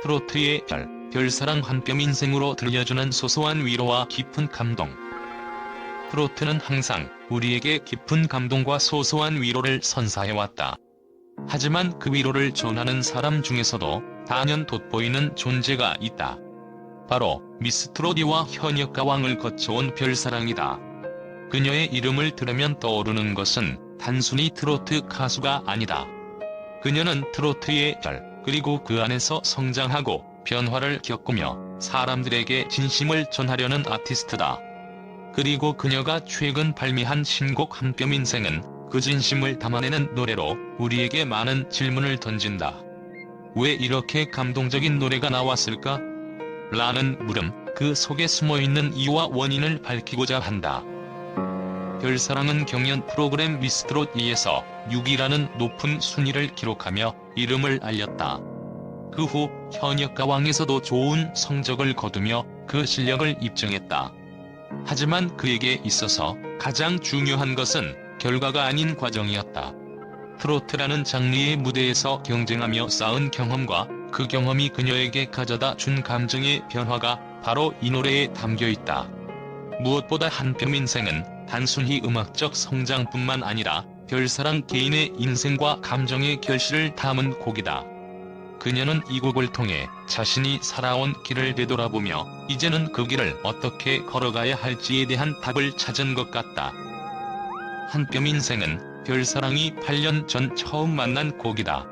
트로트의 별사랑 한뼘 인생으로 들려주는 소소한 위로와 깊은 감동. 트로트는 항상 우리에게 깊은 감동과 소소한 위로를 선사해왔다. 하지만 그 위로를 전하는 사람 중에서도 단연 돋보이는 존재가 있다. 바로 미스 트로트와 현역가왕을 거쳐온 별사랑이다. 그녀의 이름을 들으면 떠오르는 것은 단순히 트로트 가수가 아니다. 그녀는 트로트의 별, 그리고 그 안에서 성장하고 변화를 겪으며 사람들에게 진심을 전하려는 아티스트다. 그리고 그녀가 최근 발매한 신곡 한뼘 인생은 그 진심을 담아내는 노래로 우리에게 많은 질문을 던진다. 왜 이렇게 감동적인 노래가 나왔을까? 라는 물음, 그 속에 숨어있는 이유와 원인을 밝히고자 한다. 별사랑은 경연 프로그램 미스 트롯2에서 6위라는 높은 순위를 기록하며 이름을 알렸다. 그 후 현역가왕에서도 좋은 성적을 거두며 그 실력을 입증했다. 하지만 그에게 있어서 가장 중요한 것은 결과가 아닌 과정이었다. 트로트라는 장르의 무대에서 경쟁하며 쌓은 경험과 그 경험이 그녀에게 가져다 준 감정의 변화가 바로 이 노래에 담겨있다. 무엇보다 한뼘 인생은 단순히 음악적 성장뿐만 아니라 별사랑 개인의 인생과 감정의 결실을 담은 곡이다. 그녀는 이 곡을 통해 자신이 살아온 길을 되돌아보며 이제는 그 길을 어떻게 걸어가야 할지에 대한 답을 찾은 것 같다. 한뼘 인생은 별사랑이 8년 전 처음 만난 곡이다.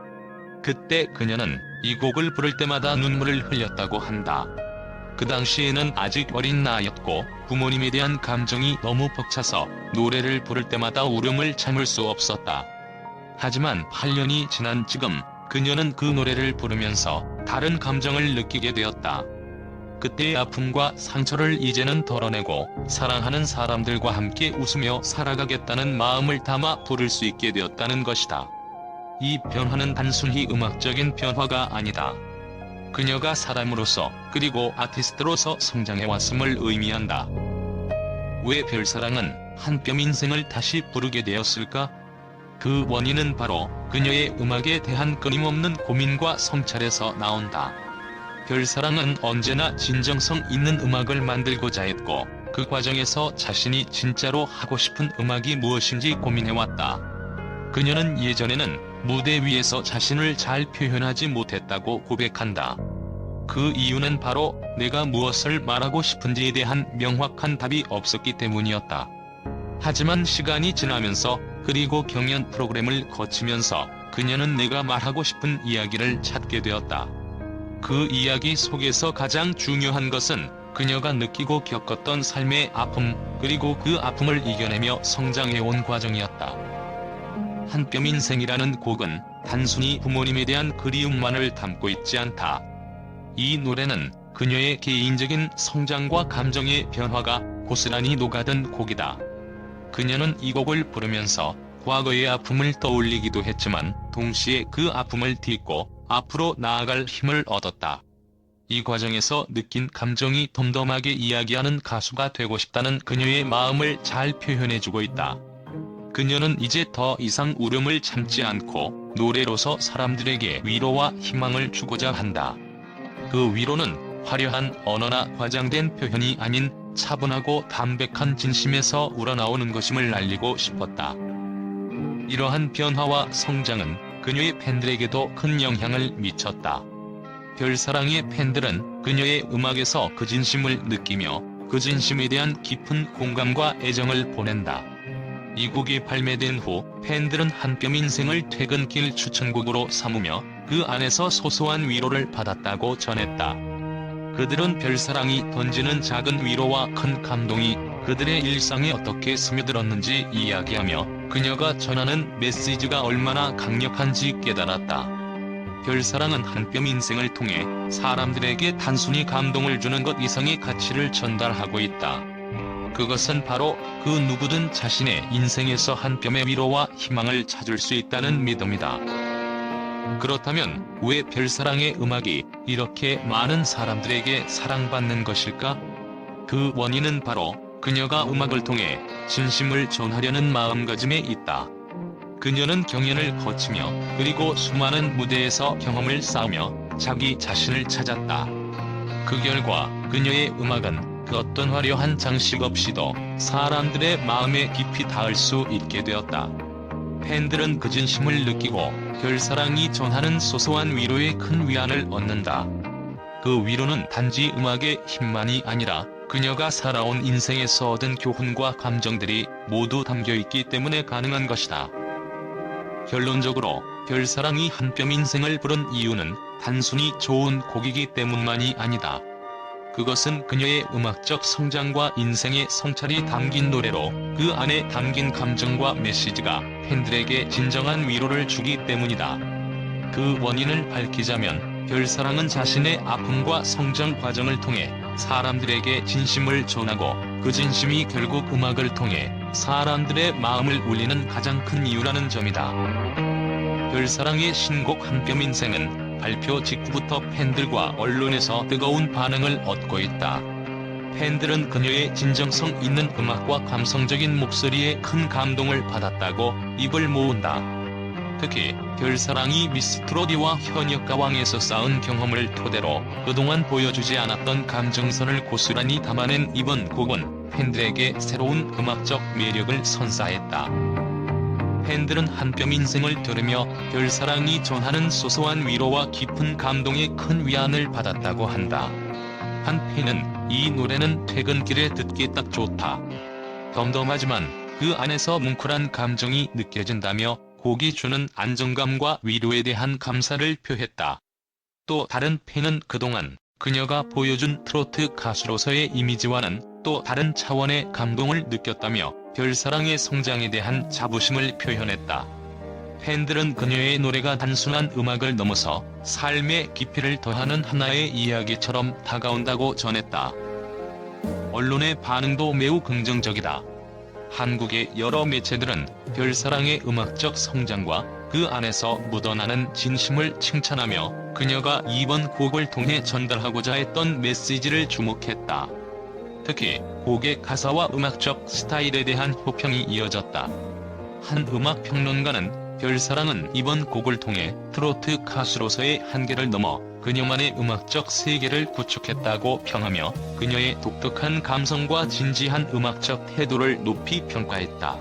그때 그녀는 이 곡을 부를 때마다 눈물을 흘렸다고 한다. 그 당시에는 아직 어린 나이였고 부모님에 대한 감정이 너무 벅차서 노래를 부를 때마다 울음을 참을 수 없었다. 하지만 8년이 지난 지금 그녀는 그 노래를 부르면서 다른 감정을 느끼게 되었다. 그때의 아픔과 상처를 이제는 덜어내고 사랑하는 사람들과 함께 웃으며 살아가겠다는 마음을 담아 부를 수 있게 되었다는 것이다. 이 변화는 단순히 음악적인 변화가 아니다. 그녀가 사람으로서 그리고 아티스트로서 성장해왔음을 의미한다. 왜 별사랑은 한뼘 인생을 다시 부르게 되었을까? 그 원인은 바로 그녀의 음악에 대한 끊임없는 고민과 성찰에서 나온다. 별사랑은 언제나 진정성 있는 음악을 만들고자 했고 그 과정에서 자신이 진짜로 하고 싶은 음악이 무엇인지 고민해왔다. 그녀는 예전에는 무대 위에서 자신을 잘 표현하지 못했다고 고백한다. 그 이유는 바로 내가 무엇을 말하고 싶은지에 대한 명확한 답이 없었기 때문이었다. 하지만 시간이 지나면서 그리고 경연 프로그램을 거치면서 그녀는 내가 말하고 싶은 이야기를 찾게 되었다. 그 이야기 속에서 가장 중요한 것은 그녀가 느끼고 겪었던 삶의 아픔, 그리고 그 아픔을 이겨내며 성장해온 과정이었다. 한뼘 인생이라는 곡은 단순히 부모님에 대한 그리움만을 담고 있지 않다. 이 노래는 그녀의 개인적인 성장과 감정의 변화가 고스란히 녹아든 곡이다. 그녀는 이 곡을 부르면서 과거의 아픔을 떠올리기도 했지만 동시에 그 아픔을 딛고 앞으로 나아갈 힘을 얻었다. 이 과정에서 느낀 감정이 덤덤하게 이야기하는 가수가 되고 싶다는 그녀의 마음을 잘 표현해주고 있다. 그녀는 이제 더 이상 울음을 참지 않고 노래로서 사람들에게 위로와 희망을 주고자 한다. 그 위로는 화려한 언어나 과장된 표현이 아닌 차분하고 담백한 진심에서 우러나오는 것임을 알리고 싶었다. 이러한 변화와 성장은 그녀의 팬들에게도 큰 영향을 미쳤다. 별사랑의 팬들은 그녀의 음악에서 그 진심을 느끼며 그 진심에 대한 깊은 공감과 애정을 보낸다. 이 곡이 발매된 후 팬들은 한뼘 인생을 퇴근길 추천곡으로 삼으며 그 안에서 소소한 위로를 받았다고 전했다. 그들은 별사랑이 던지는 작은 위로와 큰 감동이 그들의 일상에 어떻게 스며들었는지 이야기하며 그녀가 전하는 메시지가 얼마나 강력한지 깨달았다. 별사랑은 한뼘 인생을 통해 사람들에게 단순히 감동을 주는 것 이상의 가치를 전달하고 있다. 그것은 바로 그 누구든 자신의 인생에서 한뼘의 위로와 희망을 찾을 수 있다는 믿음이다. 그렇다면 왜 별사랑의 음악이 이렇게 많은 사람들에게 사랑받는 것일까? 그 원인은 바로 그녀가 음악을 통해 진심을 전하려는 마음가짐에 있다. 그녀는 경연을 거치며 그리고 수많은 무대에서 경험을 쌓으며 자기 자신을 찾았다. 그 결과 그녀의 음악은 그 어떤 화려한 장식 없이도 사람들의 마음에 깊이 닿을 수 있게 되었다. 팬들은 그 진심을 느끼고 별사랑이 전하는 소소한 위로에 큰 위안을 얻는다. 그 위로는 단지 음악의 힘만이 아니라 그녀가 살아온 인생에서 얻은 교훈과 감정들이 모두 담겨있기 때문에 가능한 것이다. 결론적으로 별사랑이 한뼘 인생을 부른 이유는 단순히 좋은 곡이기 때문만이 아니다. 그것은 그녀의 음악적 성장과 인생의 성찰이 담긴 노래로 그 안에 담긴 감정과 메시지가 팬들에게 진정한 위로를 주기 때문이다. 그 원인을 밝히자면 별사랑은 자신의 아픔과 성장 과정을 통해 사람들에게 진심을 전하고 그 진심이 결국 음악을 통해 사람들의 마음을 울리는 가장 큰 이유라는 점이다. 별사랑의 신곡 한뼘 인생은 발표 직후부터 팬들과 언론에서 뜨거운 반응을 얻고 있다. 팬들은 그녀의 진정성 있는 음악과 감성적인 목소리에 큰 감동을 받았다고 입을 모은다. 특히 별사랑이 미스 트로트와 현역 가왕에서 쌓은 경험을 토대로 그동안 보여주지 않았던 감정선을 고스란히 담아낸 이번 곡은 팬들에게 새로운 음악적 매력을 선사했다. 팬들은 한뼘 인생을 들으며 별사랑이 전하는 소소한 위로와 깊은 감동에 큰 위안을 받았다고 한다. 한 팬은 이 노래는 퇴근길에 듣기 딱 좋다. 덤덤하지만 그 안에서 뭉클한 감정이 느껴진다며 곡이 주는 안정감과 위로에 대한 감사를 표했다. 또 다른 팬은 그동안 그녀가 보여준 트로트 가수로서의 이미지와는 또 다른 차원의 감동을 느꼈다며 별사랑의 성장에 대한 자부심을 표현했다. 팬들은 그녀의 노래가 단순한 음악을 넘어서 삶의 깊이를 더하는 하나의 이야기처럼 다가온다고 전했다. 언론의 반응도 매우 긍정적이다. 한국의 여러 매체들은 별사랑의 음악적 성장과 그 안에서 묻어나는 진심을 칭찬하며 그녀가 이번 곡을 통해 전달하고자 했던 메시지를 주목했다. 특히 곡의 가사와 음악적 스타일에 대한 호평이 이어졌다. 한 음악평론가는 별사랑은 이번 곡을 통해 트로트 가수로서의 한계를 넘어 그녀만의 음악적 세계를 구축했다고 평하며 그녀의 독특한 감성과 진지한 음악적 태도를 높이 평가했다.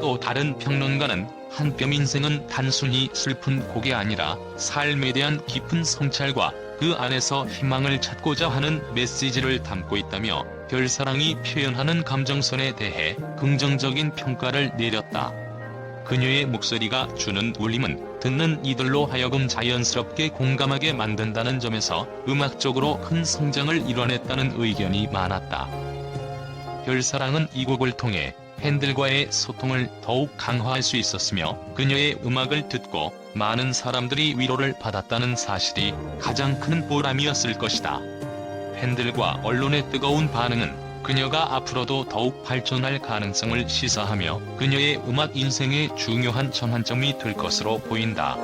또 다른 평론가는 한뼘 인생은 단순히 슬픈 곡이 아니라 삶에 대한 깊은 성찰과 그 안에서 희망을 찾고자 하는 메시지를 담고 있다며 별사랑이 표현하는 감정선에 대해 긍정적인 평가를 내렸다. 그녀의 목소리가 주는 울림은 듣는 이들로 하여금 자연스럽게 공감하게 만든다는 점에서 음악적으로 큰 성장을 이뤄냈다는 의견이 많았다. 별사랑은 이 곡을 통해 팬들과의 소통을 더욱 강화할 수 있었으며 그녀의 음악을 듣고 많은 사람들이 위로를 받았다는 사실이 가장 큰 보람이었을 것이다. 팬들과 언론의 뜨거운 반응은 그녀가 앞으로도 더욱 발전할 가능성을 시사하며 그녀의 음악 인생의 중요한 전환점이 될 것으로 보인다.